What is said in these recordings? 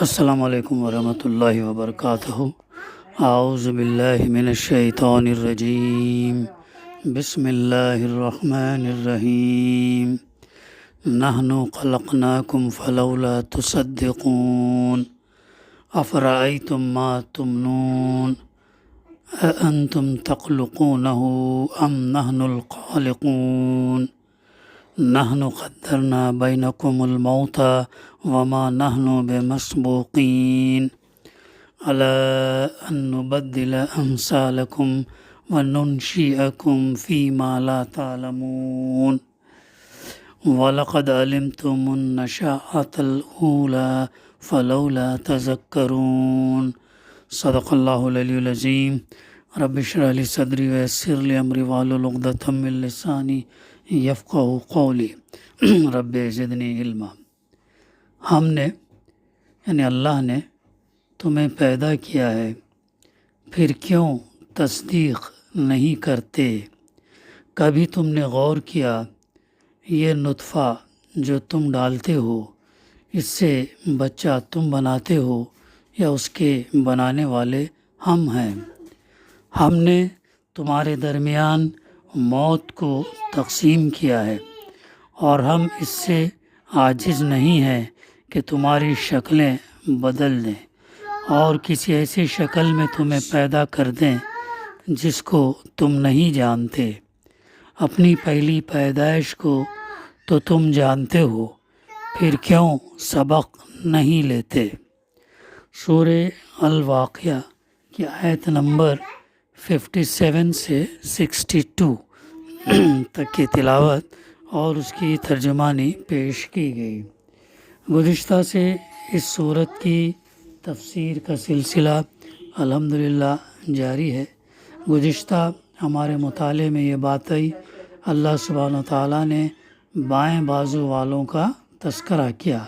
السلام علیکم ورحمۃ اللہ وبرکاتہ۔ اعوذ باللہ من الشیطان الرجیم، بسم اللہ الرحمن الرحیم۔ نحن خلقناکم فلولا تصدقون، افرأیتم ما تمنون، اانتم تخلقونہ ام نحن الخالقون، نحن قدرنا بینکم الموت وما نحن بمسبوقین علی ان نبدل امثالکم وننشئکم فیما لا تعلمون، وَلَقَدْ عَلِمْتُمُ النَّشَأَةَ الْأُولَى فَلَوْلَا تَذَكَّرُونَ۔ صدق اللہ العلی العظیم۔ رب اشرح لی صدری ویسر لی امری واحلل عقدۃ من لسانی یفقہوا قولی۔ رب زدنی علما۔ ہم نے یعنی اللہ نے تمہیں پیدا کیا ہے، پھر کیوں تصدیق نہیں کرتے؟ کبھی تم نے غور کیا یہ نطفہ جو تم ڈالتے ہو، اس سے بچہ تم بناتے ہو یا اس کے بنانے والے ہم ہیں؟ ہم نے تمہارے درمیان موت کو تقسیم کیا ہے، اور ہم اس سے عاجز نہیں ہیں کہ تمہاری شکلیں بدل دیں اور کسی ایسی شکل میں تمہیں پیدا کر دیں جس کو تم نہیں جانتے۔ اپنی پہلی پیدائش کو تو تم جانتے ہو، پھر کیوں سبق نہیں لیتے؟ سورہ الواقعہ کی آیت نمبر 57 سے 62 تک کی تلاوت اور اس کی ترجمانی پیش کی گئی۔ گزشتہ سے اس سورت کی تفسیر کا سلسلہ الحمدللہ جاری ہے۔ گزشتہ ہمارے مطالعے میں یہ بات آئی، اللہ سبحانہ وتعالیٰ نے بائیں بازو والوں کا تذکرہ کیا۔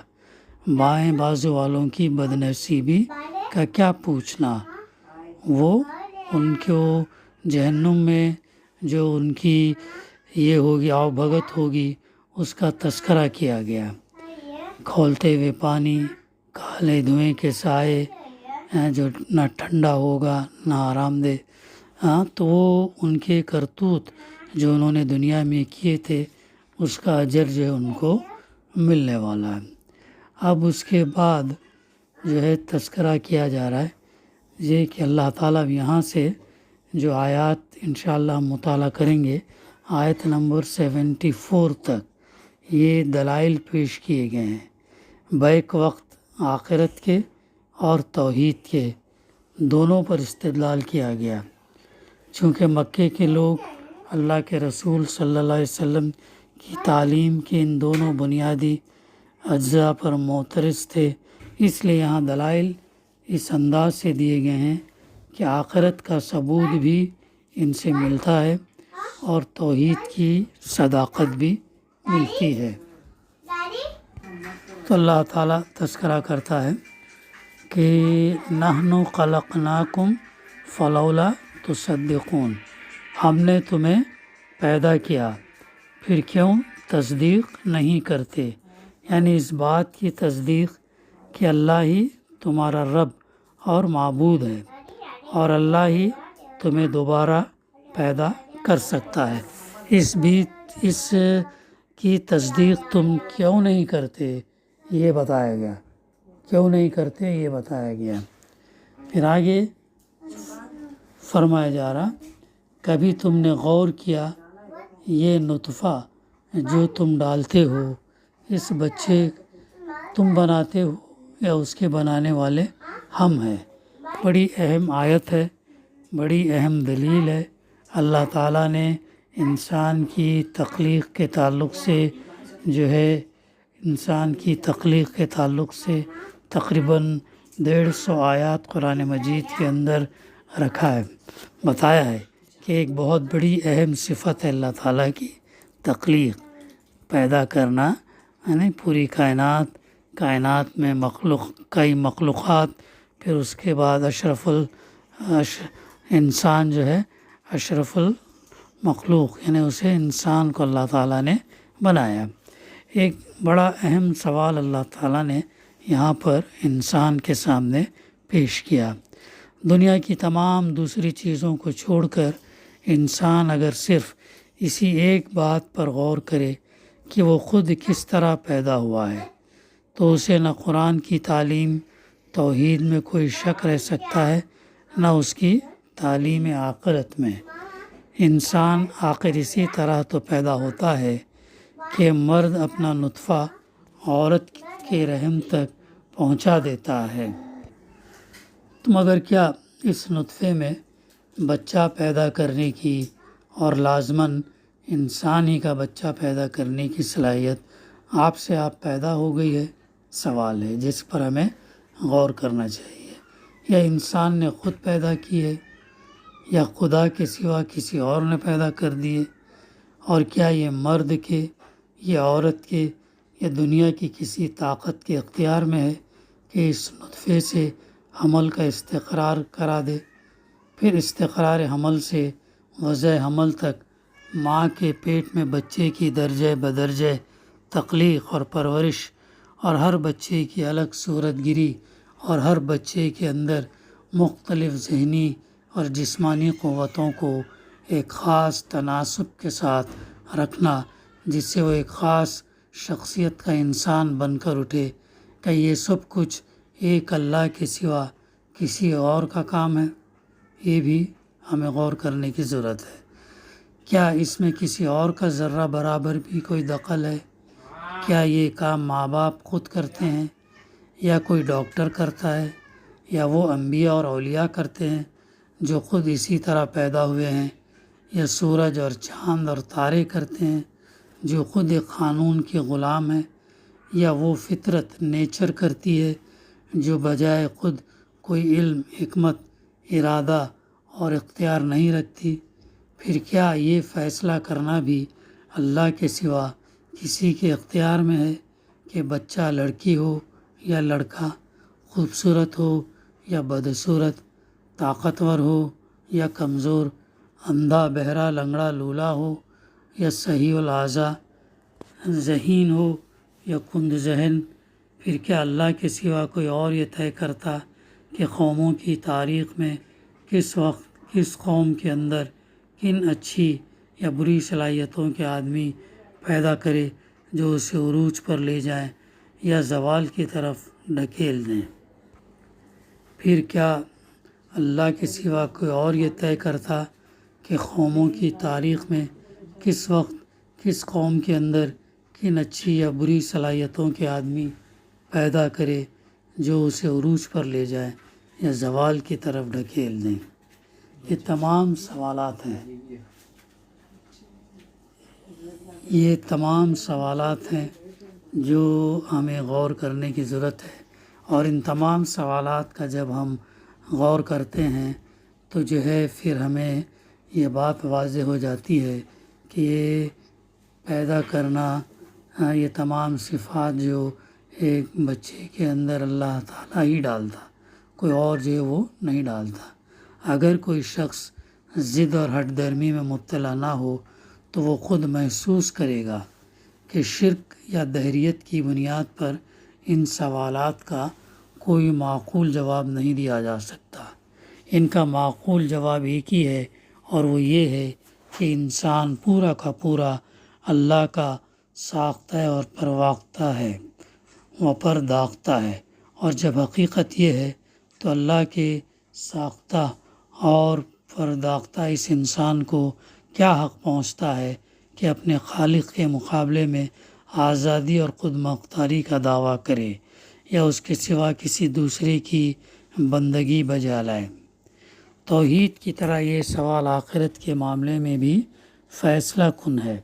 بائیں بازو والوں کی بدنصیبی کا کیا پوچھنا، وہ ان کو جہنم میں جو ان کی یہ ہوگی آؤ بھگت ہوگی اس کا تذکرہ کیا گیا۔ کھولتے ہوئے پانی، کالے دھوئیں کے سائے، جو نہ ٹھنڈا ہوگا نہ آرام دہ، تو وہ ان کے کرتوت جو انہوں نے دنیا میں کیے تھے اس کا اجر جو ہے ان کو ملنے والا ہے۔ اب اس کے بعد جو ہے تذکرہ کیا جا رہا ہے یہ کہ اللہ تعالیٰ یہاں سے جو آیات انشاءاللہ ہم مطالعہ کریں گے، آیت نمبر 74 تک یہ دلائل پیش کیے گئے ہیں بیک وقت آخرت کے اور توحید کے دونوں پر استدلال کیا گیا۔ چونکہ مکے کے لوگ اللہ کے رسول صلی اللہ علیہ وسلم کی تعلیم کے ان دونوں بنیادی اجزاء پر معترض تھے، اس لیے یہاں دلائل اس انداز سے دیے گئے ہیں کہ آخرت کا ثبوت بھی ان سے ملتا ہے اور توحید کی صداقت بھی ملتی ہے۔ تو اللہ تعالیٰ تذکرہ کرتا ہے کہ نحن خلقناکم فلولا تصدقون، ہم نے تمہیں پیدا کیا پھر کیوں تصدیق نہیں کرتے؟ یعنی اس بات کی تصدیق کہ اللہ ہی تمہارا رب اور معبود ہے اور اللہ ہی تمہیں دوبارہ پیدا کر سکتا ہے، اس کی تصدیق تم کیوں نہیں کرتے یہ بتایا گیا، کیوں نہیں کرتے یہ بتایا گیا۔ پھر آگے فرمایا جا رہا، کبھی تم نے غور کیا یہ نطفہ جو تم ڈالتے ہو، اس بچے تم بناتے ہو یا اس کے بنانے والے ہم ہیں؟ بڑی اہم آیت ہے، بڑی اہم دلیل ہے۔ اللہ تعالیٰ نے انسان کی تخلیق کے تعلق سے جو ہے تقریباً 150 آیات قرآن مجید کے اندر رکھا ہے، بتایا ہے کہ ایک بہت بڑی اہم صفت ہے اللہ تعالیٰ کی تخلیق، پیدا کرنا، یعنی پوری کائنات میں کئی مخلوقات، پھر اس کے بعد انسان جو ہے اشرف المخلوق، یعنی اسے انسان کو اللہ تعالیٰ نے بنایا۔ ایک بڑا اہم سوال اللہ تعالیٰ نے یہاں پر انسان کے سامنے پیش کیا۔ دنیا کی تمام دوسری چیزوں کو چھوڑ کر انسان اگر صرف اسی ایک بات پر غور کرے کہ وہ خود کس طرح پیدا ہوا ہے تو اسے نہ قرآن کی تعلیم توحید میں کوئی شک رہ سکتا ہے، نہ اس کی تعلیم آخرت میں۔ انسان آخر اسی طرح تو پیدا ہوتا ہے کہ مرد اپنا نطفہ عورت کے رحم تک پہنچا دیتا ہے، تو مگر کیا اس نطفے میں بچہ پیدا کرنے کی اور لازماً انسان ہی کا بچہ پیدا کرنے کی صلاحیت آپ پیدا ہو گئی ہے؟ سوال ہے جس پر ہمیں غور کرنا چاہیے۔ یا انسان نے خود پیدا کی ہے، یا خدا کے سوا کسی اور نے پیدا کر دیے؟ اور کیا یہ مرد کے یا عورت کے یا دنیا کی کسی طاقت کے اختیار میں ہے کہ اس نطفے سے حمل کا استقرار کرا دے، پھر استقرار حمل سے وضع حمل تک ماں کے پیٹ میں بچے کی درجہ بدرجہ تخلیق اور پرورش، اور ہر بچے کی الگ صورت گری، اور ہر بچے کے اندر مختلف ذہنی اور جسمانی قوتوں کو ایک خاص تناسب کے ساتھ رکھنا جس سے وہ ایک خاص شخصیت کا انسان بن کر اٹھے؟ کہ یہ سب کچھ ایک اللہ کے سوا کسی اور کا کام ہے؟ یہ بھی ہمیں غور کرنے کی ضرورت ہے۔ کیا اس میں کسی اور کا ذرہ برابر بھی کوئی دخل ہے؟ کیا یہ کام ماں باپ خود کرتے ہیں، یا کوئی ڈاکٹر کرتا ہے، یا وہ انبیاء اور اولیاء کرتے ہیں جو خود اسی طرح پیدا ہوئے ہیں، یا سورج اور چاند اور تارے کرتے ہیں جو خود ایک قانون کے غلام ہیں، یا وہ فطرت نیچر کرتی ہے جو بجائے خود کوئی علم، حکمت، ارادہ اور اختیار نہیں رکھتی؟ پھر کیا یہ فیصلہ کرنا بھی اللہ کے سوا کسی کے اختیار میں ہے کہ بچہ لڑکی ہو یا لڑکا، خوبصورت ہو یا بدصورت، طاقتور ہو یا کمزور، اندھا بہرا لنگڑا لولا ہو یا صحیح الاعضاء، ذہین ہو یا کند ذہن؟ پھر کیا اللہ کے سوا کوئی اور یہ طے کرتا کہ قوموں کی تاریخ میں کس وقت کس قوم کے اندر کن اچھی یا بری صلاحیتوں کے آدمی پیدا کرے جو اسے عروج پر لے جائیں یا زوال کی طرف ڈھکیل دیں؟ پھر کیا اللہ کے سوا کوئی اور یہ طے کرتا کہ قوموں کی تاریخ میں کس وقت کس قوم کے اندر کن اچھی یا بری صلاحیتوں کے آدمی پیدا کرے جو اسے عروج پر لے جائیں یا زوال کی طرف ڈھکیل دیں؟ یہ تمام سوالات ہیں، یہ تمام سوالات ہیں جو ہمیں غور کرنے کی ضرورت ہے۔ اور ان تمام سوالات کا جب ہم غور کرتے ہیں تو جو ہے پھر ہمیں یہ بات واضح ہو جاتی ہے کہ یہ پیدا کرنا، یہ تمام صفات جو ایک بچے کے اندر اللہ تعالیٰ ہی ڈالتا، کوئی اور جو ہے وہ نہیں ڈالتا۔ اگر کوئی شخص ضد اور ہٹ درمی میں مبتلا نہ ہو تو وہ خود محسوس کرے گا کہ شرک یا دہریت کی بنیاد پر ان سوالات کا کوئی معقول جواب نہیں دیا جا سکتا۔ ان کا معقول جواب ایک ہی ہے، اور وہ یہ ہے کہ انسان پورا کا پورا اللہ کا ساختہ اور پرواختہ ہے، وہ پرداختہ ہے۔ اور جب حقیقت یہ ہے تو اللہ کے ساختہ اور پرداختہ اس انسان کو کیا حق پہنچتا ہے کہ اپنے خالق کے مقابلے میں آزادی اور خود مختاری کا دعویٰ کرے یا اس کے سوا کسی دوسرے کی بندگی بجا لائے؟ توحید کی طرح یہ سوال آخرت کے معاملے میں بھی فیصلہ کن ہے۔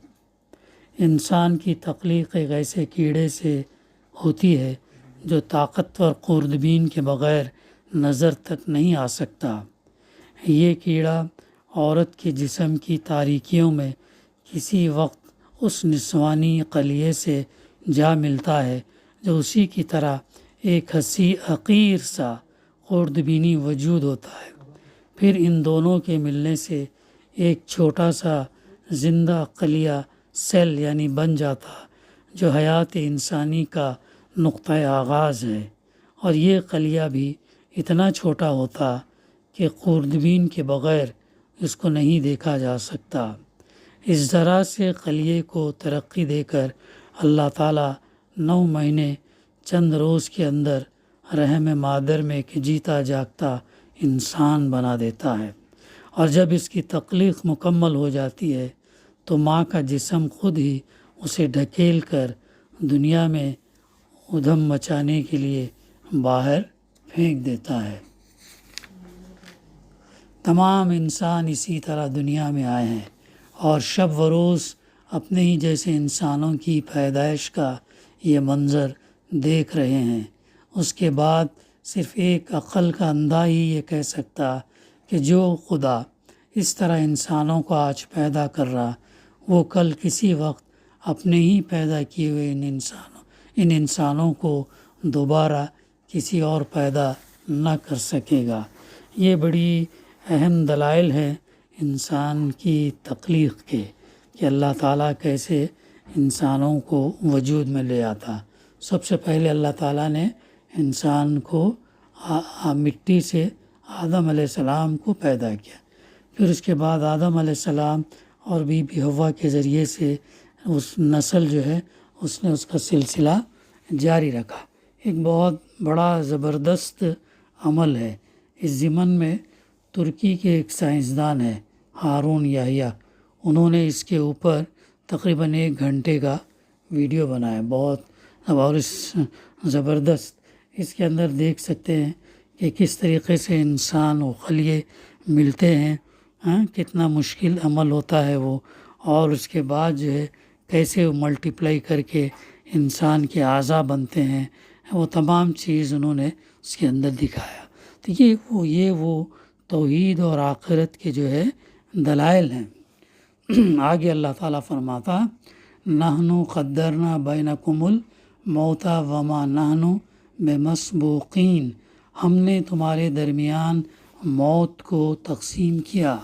انسان کی تخلیق ایک ایسے کیڑے سے ہوتی ہے جو طاقتور خوردبین کے بغیر نظر تک نہیں آ سکتا۔ یہ کیڑا عورت کے جسم کی تاریکیوں میں کسی وقت اس نسوانی خلیے سے جا ملتا ہے جو اسی کی طرح ایک حقیر سا خوردبینی وجود ہوتا ہے۔ پھر ان دونوں کے ملنے سے ایک چھوٹا سا زندہ خلیہ سیل یعنی بن جاتا جو حیات انسانی کا نقطۂ آغاز ہے۔ اور یہ خلیہ بھی اتنا چھوٹا ہوتا کہ خوردبین کے بغیر اس کو نہیں دیکھا جا سکتا۔ اس ذرا سے خلیے کو ترقی دے کر اللہ تعالیٰ 9 مہینے چند روز کے اندر رحم مادر میں ایک جیتا جاگتا انسان بنا دیتا ہے، اور جب اس کی تخلیق مکمل ہو جاتی ہے تو ماں کا جسم خود ہی اسے ڈھکیل کر دنیا میں ادھم مچانے کے لیے باہر پھینک دیتا ہے۔ تمام انسان اسی طرح دنیا میں آئے ہیں اور شب و روز اپنے ہی جیسے انسانوں کی پیدائش کا یہ منظر دیکھ رہے ہیں۔ اس کے بعد صرف ایک عقل کا اندھا ہی یہ کہہ سکتا کہ جو خدا اس طرح انسانوں کو آج پیدا کر رہا، وہ کل کسی وقت اپنے ہی پیدا کیے ہوئے ان انسانوں کو دوبارہ کسی اور پیدا نہ کر سکے گا۔ یہ بڑی اہم دلائل ہے انسان کی تخلیق کے، کہ اللہ تعالیٰ کیسے انسانوں کو وجود میں لے آتا۔ سب سے پہلے اللہ تعالیٰ نے انسان کو مٹی سے آدم علیہ السلام کو پیدا کیا، پھر اس کے بعد آدم علیہ السلام اور بی بی حوا کے ذریعے سے اس نسل جو ہے اس نے اس کا سلسلہ جاری رکھا۔ ایک بہت بڑا زبردست عمل ہے۔ اس ضمن میں ترکی کے ایک سائنسدان ہے ہارون یحییٰ، انہوں نے اس کے اوپر تقریباً 1 گھنٹے کا ویڈیو بنایا، بہت اور زبردست۔ اس کے اندر دیکھ سکتے ہیں کہ کس طریقے سے انسان و خلیے ملتے ہیں، کتنا مشکل عمل ہوتا ہے وہ، اور اس کے بعد جو ہے کیسے وہ ملٹیپلائی کر کے انسان کے اعضاء بنتے ہیں، وہ تمام چیز انہوں نے اس کے اندر دکھایا۔ تو یہ وہ توحید اور آخرت کے جو ہے دلائل ہیں۔ آگے اللہ تعالیٰ فرماتا نحنو قدرنا بینکم الموت وما نحنو بمسبوقین، ہم نے تمہارے درمیان موت کو تقسیم کیا،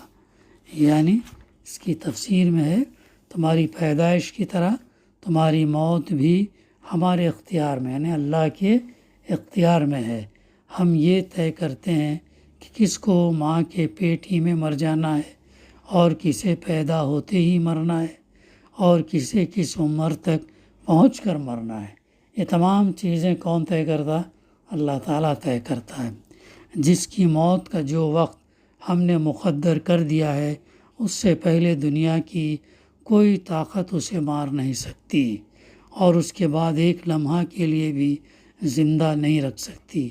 یعنی اس کی تفسیر میں ہے تمہاری پیدائش کی طرح تمہاری موت بھی ہمارے اختیار میں، یعنی اللہ کے اختیار میں ہے۔ ہم یہ طے کرتے ہیں کہ کس کو ماں کے پیٹ ہی میں مر جانا ہے، اور کسے پیدا ہوتے ہی مرنا ہے، اور کسے کس عمر تک پہنچ کر مرنا ہے۔ یہ تمام چیزیں کون طے کرتا؟ اللہ تعالیٰ طے کرتا ہے۔ جس کی موت کا جو وقت ہم نے مقدر کر دیا ہے، اس سے پہلے دنیا کی کوئی طاقت اسے مار نہیں سکتی، اور اس کے بعد ایک لمحہ کے لیے بھی زندہ نہیں رکھ سکتی۔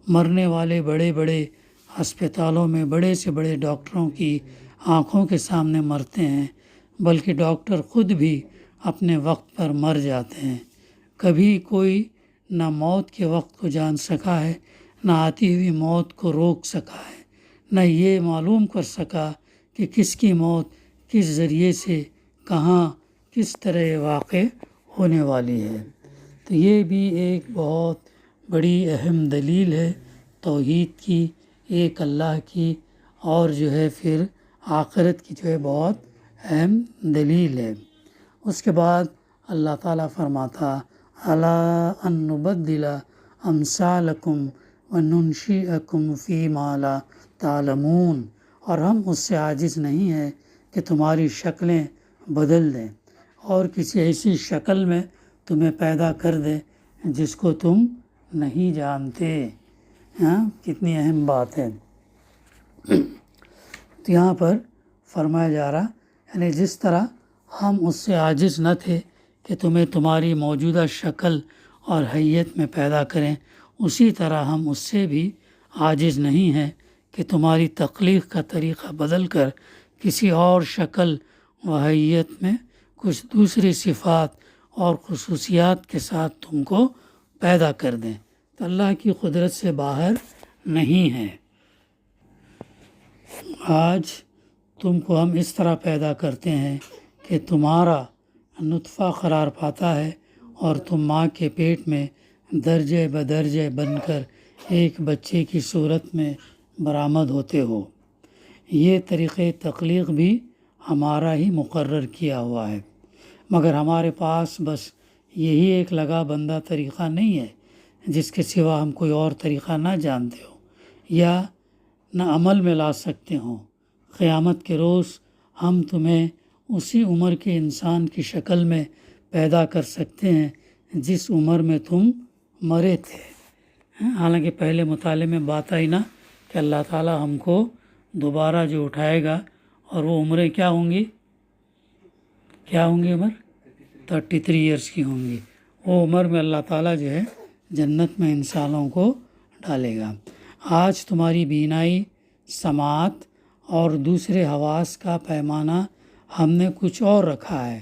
مرنے والے بڑے بڑے ہسپتالوں میں بڑے سے بڑے ڈاکٹروں کی آنکھوں کے سامنے مرتے ہیں، بلکہ ڈاکٹر خود بھی اپنے وقت پر مر جاتے ہیں۔ کبھی کوئی نہ موت کے وقت کو جان سکا ہے، نہ آتی ہوئی موت کو روک سکا ہے، نہ یہ معلوم کر سکا کہ کس کی موت کس ذریعے سے کہاں کس طرح واقع ہونے والی ہے۔ تو یہ بھی ایک بہت بڑی اہم دلیل ہے توحید کی، ایک اللہ کی، اور جو ہے پھر آخرت کی جو ہے بہت اہم دلیل ہے۔ اس کے بعد اللہ تعالیٰ فرماتا الا ان نبدل امثالکم وننشئکم فیما لا تعلمون، اور ہم اس سے عاجز نہیں ہیں کہ تمہاری شکلیں بدل دیں اور کسی ایسی شکل میں تمہیں پیدا کر دیں جس کو تم نہیں جانتے۔ کتنی اہم بات ہے۔ تو یہاں پر فرمایا جا رہا یعنی جس طرح ہم اس سے عاجز نہ تھے کہ تمہیں تمہاری موجودہ شکل اور حیت میں پیدا کریں، اسی طرح ہم اس سے بھی عاجز نہیں ہیں کہ تمہاری تخلیق کا طریقہ بدل کر کسی اور شکل و حیت میں کچھ دوسری صفات اور خصوصیات کے ساتھ تم کو پیدا کر دیں۔ تو اللہ کی قدرت سے باہر نہیں ہے۔ آج تم کو ہم اس طرح پیدا کرتے ہیں کہ تمہارا نطفہ قرار پاتا ہے اور تم ماں کے پیٹ میں درجے بدرجے بن کر ایک بچے کی صورت میں برآمد ہوتے ہو۔ یہ طریقۂ تخلیق بھی ہمارا ہی مقرر کیا ہوا ہے، مگر ہمارے پاس بس یہی ایک لگا بندہ طریقہ نہیں ہے، جس کے سوا ہم کوئی اور طریقہ نہ جانتے ہو یا نہ عمل میں لا سکتے ہوں۔ قیامت کے روز ہم تمہیں اسی عمر کے انسان کی شکل میں پیدا کر سکتے ہیں جس عمر میں تم مرے تھے۔ حالانکہ پہلے مطالعے میں بات آئی نا کہ اللہ تعالیٰ ہم کو دوبارہ جو اٹھائے گا اور وہ عمریں کیا ہوں گی عمر 33 ایئرس کی ہوں گی۔ وہ عمر میں اللہ تعالیٰ جو ہے جنت میں انسانوں کو ڈالے گا۔ آج تمہاری بینائی، سماعت اور دوسرے حواس کا پیمانہ ہم نے کچھ اور رکھا ہے،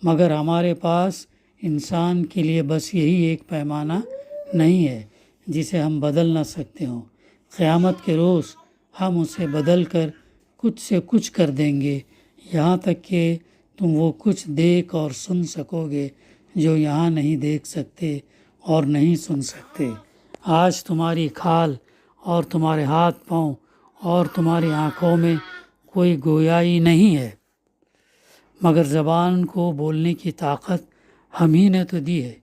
مگر ہمارے پاس انسان کے لیے بس یہی ایک پیمانہ نہیں ہے جسے ہم بدل نہ سکتے ہوں۔ قیامت کے روز ہم اسے بدل کر کچھ سے کچھ کر دیں گے، یہاں تک کہ تم وہ کچھ دیکھ اور سن سکو گے جو یہاں نہیں دیکھ سکتے اور نہیں سن سکتے۔ آج تمہاری کھال اور تمہارے ہاتھ پاؤں اور تمہاری آنکھوں میں کوئی گویائی نہیں ہے، مگر زبان کو بولنے کی طاقت ہم ہی نے تو دی ہے۔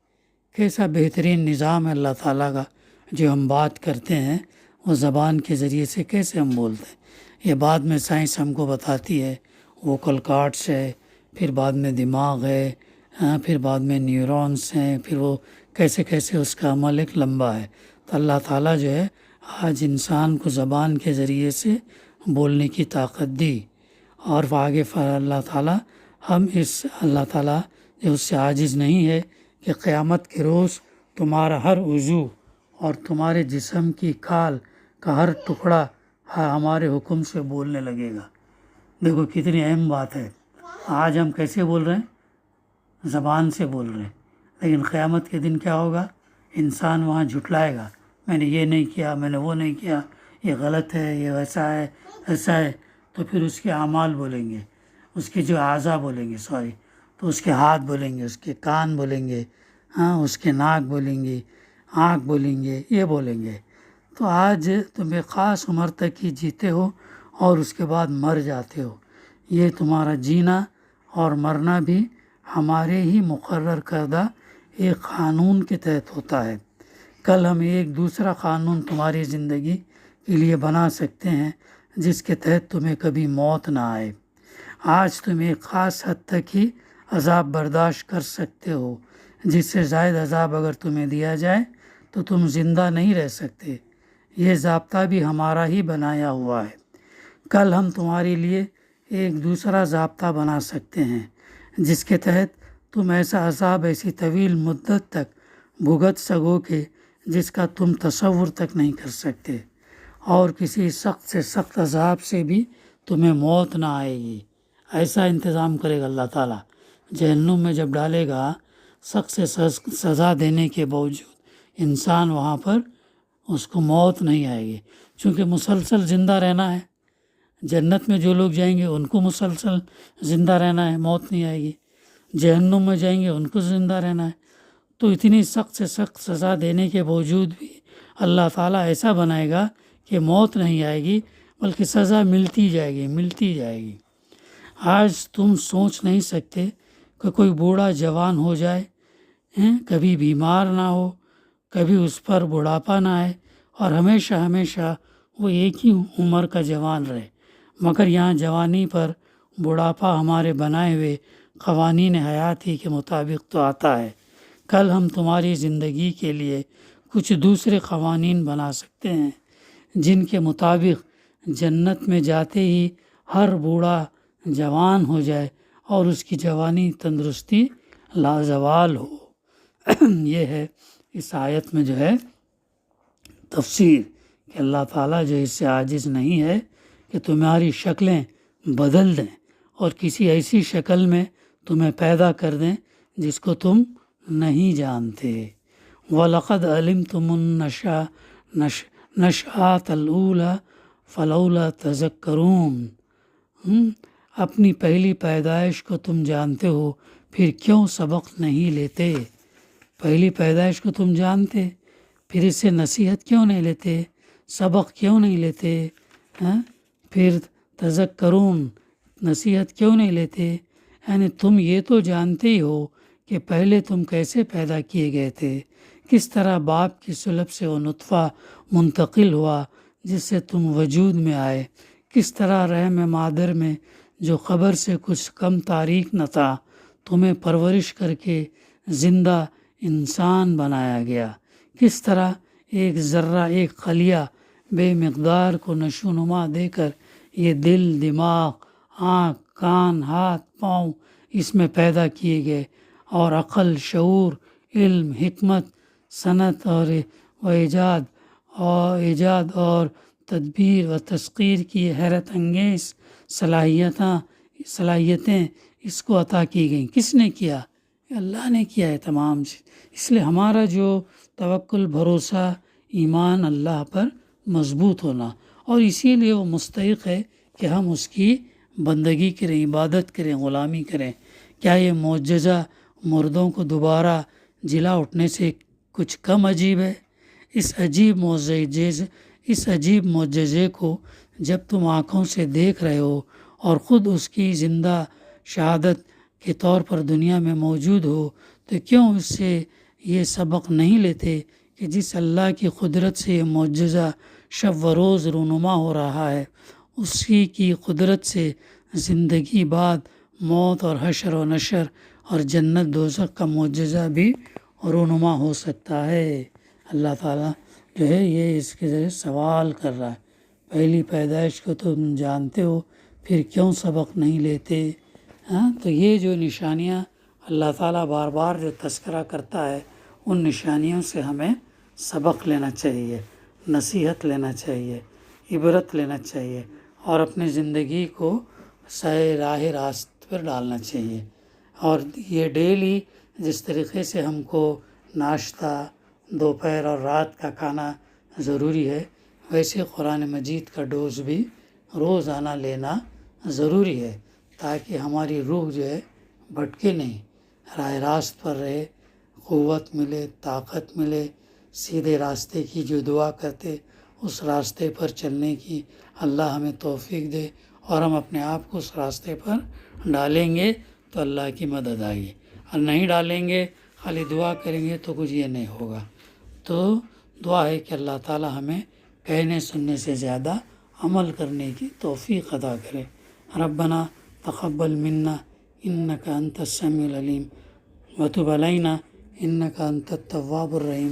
کیسا بہترین نظام ہے اللہ تعالیٰ کا، جو ہم بات کرتے ہیں وہ زبان کے ذریعے سے کیسے ہم بولتے ہیں۔ یہ بعد میں سائنس ہم کو بتاتی ہے، ووکل کارڈس ہے، پھر بعد میں دماغ ہے، پھر بعد میں نیورونس ہیں، پھر وہ کیسے کیسے اس کا عمل ایک لمبا ہے۔ تو اللہ تعالیٰ جو ہے آج انسان کو زبان کے ذریعے سے بولنے کی طاقت دی، اور آگے اللہ تعالیٰ اللہ تعالیٰ جو اس سے عاجز نہیں ہے کہ قیامت کے روز تمہارا ہر عضو اور تمہارے جسم کی کھال کا ہر ٹکڑا ہمارے حکم سے بولنے لگے گا۔ دیکھو کتنی اہم بات ہے۔ آج ہم کیسے بول رہے ہیں؟ زبان سے بول رہے ہیں، لیکن قیامت کے دن کیا ہوگا؟ انسان وہاں جھٹلائے گا، میں نے یہ نہیں کیا، میں نے وہ نہیں کیا، یہ غلط ہے، یہ ویسا ہے ایسا ہے۔ تو پھر اس کے اعمال بولیں گے، اس کے جو اعضاء بولیں گے، تو اس کے ہاتھ بولیں گے، اس کے کان بولیں گے، اس کے ناک بولیں گے، آنکھ بولیں گے، یہ بولیں گے۔ تو آج تم ایک خاص عمر تک ہی جیتے ہو اور اس کے بعد مر جاتے ہو۔ یہ تمہارا جینا اور مرنا بھی ہمارے ہی مقرر کردہ ایک قانون کے تحت ہوتا ہے۔ کل ہم ایک دوسرا قانون تمہاری زندگی کے لیے بنا سکتے ہیں جس کے تحت تمہیں کبھی موت نہ آئے۔ آج تم ایک خاص حد تک ہی عذاب برداشت کر سکتے ہو، جس سے زائد عذاب اگر تمہیں دیا جائے تو تم زندہ نہیں رہ سکتے۔ یہ ضابطہ بھی ہمارا ہی بنایا ہوا ہے۔ کل ہم تمہارے لیے ایک دوسرا ضابطہ بنا سکتے ہیں جس کے تحت تم ایسا عذاب ایسی طویل مدت تک بھگت سکو گے جس کا تم تصور تک نہیں کر سکتے، اور کسی سخت سے سخت عذاب سے بھی تمہیں موت نہ آئے گی۔ ایسا انتظام کرے گا اللہ تعالیٰ۔ جہنم میں جب ڈالے گا، سخت سے سزا دینے کے باوجود انسان وہاں پر اس کو موت نہیں آئے گی، چونکہ مسلسل زندہ رہنا ہے۔ جنت میں جو لوگ جائیں گے ان کو مسلسل زندہ رہنا ہے، موت نہیں آئے گی۔ جہنم میں جائیں گے ان کو زندہ رہنا ہے۔ تو اتنی سخت سے سخت سزا دینے کے باوجود بھی اللہ تعالیٰ ایسا بنائے گا کہ موت نہیں آئے گی، بلکہ سزا ملتی جائے گی۔ آج تم سوچ نہیں سکتے کہ کوئی بوڑھا جوان ہو جائے، کبھی بیمار نہ ہو، کبھی اس پر بڑھاپا نہ آئے، اور ہمیشہ وہ ایک ہی عمر کا جوان رہے۔ مگر یہاں جوانی پر بڑھاپا ہمارے بنائے ہوئے قوانین حیاتی کے مطابق تو آتا ہے۔ کل ہم تمہاری زندگی کے لیے کچھ دوسرے قوانین بنا سکتے ہیں جن کے مطابق جنت میں جاتے ہی ہر بوڑھا جوان ہو جائے اور اس کی جوانی تندرستی لازوال ہو۔ یہ ہے اس آیت میں جو ہے تفسیر کہ اللہ تعالیٰ جو اس سے عاجز نہیں ہے کہ تمہاری شکلیں بدل دیں اور کسی ایسی شکل میں تمہیں پیدا کر دیں جس کو تم نہیں جانتے۔ وَلَقَدْ عَلِمْتُمُ النَّشْأَةَ الْأُولَىٰ فَلَوْلَا تَذَكَّرُونَ۔ اپنی پہلی پیدائش کو تم جانتے ہو، پھر کیوں سبق نہیں لیتے؟ پہلی پیدائش کو تم جانتے، پھر اس سے نصیحت کیوں نہیں لیتے، سبق کیوں نہیں لیتے؟ پھر تذکرون، نصیحت کیوں نہیں لیتے؟ یعنی تم یہ تو جانتے ہی ہو کہ پہلے تم کیسے پیدا کیے گئے تھے، کس طرح باپ کی سلب سے وہ نطفہ منتقل ہوا جس سے تم وجود میں آئے، کس طرح رحم مادر میں جو خبر سے کچھ کم تاریک نہ تھا تمہیں پرورش کر کے زندہ انسان بنایا گیا، کس طرح ایک ذرہ، ایک خلیہ بے مقدار کو نشو و نما دے کر یہ دل، دماغ، آنکھ، کان، ہاتھ، پاؤں اس میں پیدا کیے گئے، اور عقل، شعور، علم، حکمت، صنعت اور ایجاد اور تدبیر و تسخیر کی حیرت انگیز صلاحیتیں اس کو عطا کی گئیں۔ کس نے کیا؟ اللہ نے کیا ہے تمام چیز۔ اس لیے ہمارا جو توکل، بھروسہ، ایمان اللہ پر مضبوط ہونا، اور اسی لیے وہ مستحق ہے کہ ہم اس کی بندگی کریں، عبادت کریں، غلامی کریں۔ کیا یہ معجزہ مردوں کو دوبارہ جلا اٹھنے سے کچھ کم عجیب ہے؟ اس عجیب معجزے کو جب تم آنکھوں سے دیکھ رہے ہو اور خود اس کی زندہ شہادت کے طور پر دنیا میں موجود ہو، تو کیوں اس سے یہ سبق نہیں لیتے کہ جس اللہ کی قدرت سے یہ معجزہ شب و روز رونما ہو رہا ہے، اسی کی قدرت سے زندگی بعد موت اور حشر و نشر اور جنت دوزخ کا معجزہ بھی رونما ہو سکتا ہے۔ اللہ تعالیٰ جو ہے یہ اس کے ذریعے سوال کر رہا ہے، پہلی پیدائش کو تو تم جانتے ہو، پھر کیوں سبق نہیں لیتے؟ تو یہ جو نشانیاں اللہ تعالیٰ بار بار جو تذکرہ کرتا ہے، ان نشانیوں سے ہمیں سبق لینا چاہیے، نصیحت لینا چاہیے، عبرت لینا چاہیے، اور اپنی زندگی کو صحیح راست پر ڈالنا چاہیے۔ اور یہ ڈیلی جس طریقے سے ہم کو ناشتہ، دوپہر اور رات کا کھانا ضروری ہے، ویسے قرآن مجید کا ڈوز بھی روزانہ لینا ضروری ہے، تاکہ ہماری روح جو ہے بھٹکے نہیں، راہ راست پر رہے، قوت ملے، طاقت ملے، سیدھے راستے کی جو دعا کرتے اس راستے پر چلنے کی اللہ ہمیں توفیق دے، اور ہم اپنے آپ کو اس راستے پر ڈالیں گے تو اللہ کی مدد آئے گی، اور نہیں ڈالیں گے، خالی دعا کریں گے تو کچھ یہ نہیں ہوگا۔ تو دعا ہے کہ اللہ تعالی ہمیں کہنے سننے سے زیادہ عمل کرنے کی توفیق عطا کرے۔ ربنا تقبل منا انک انت السمیع العلیم وتب علینا انک انت التواب الرحیم۔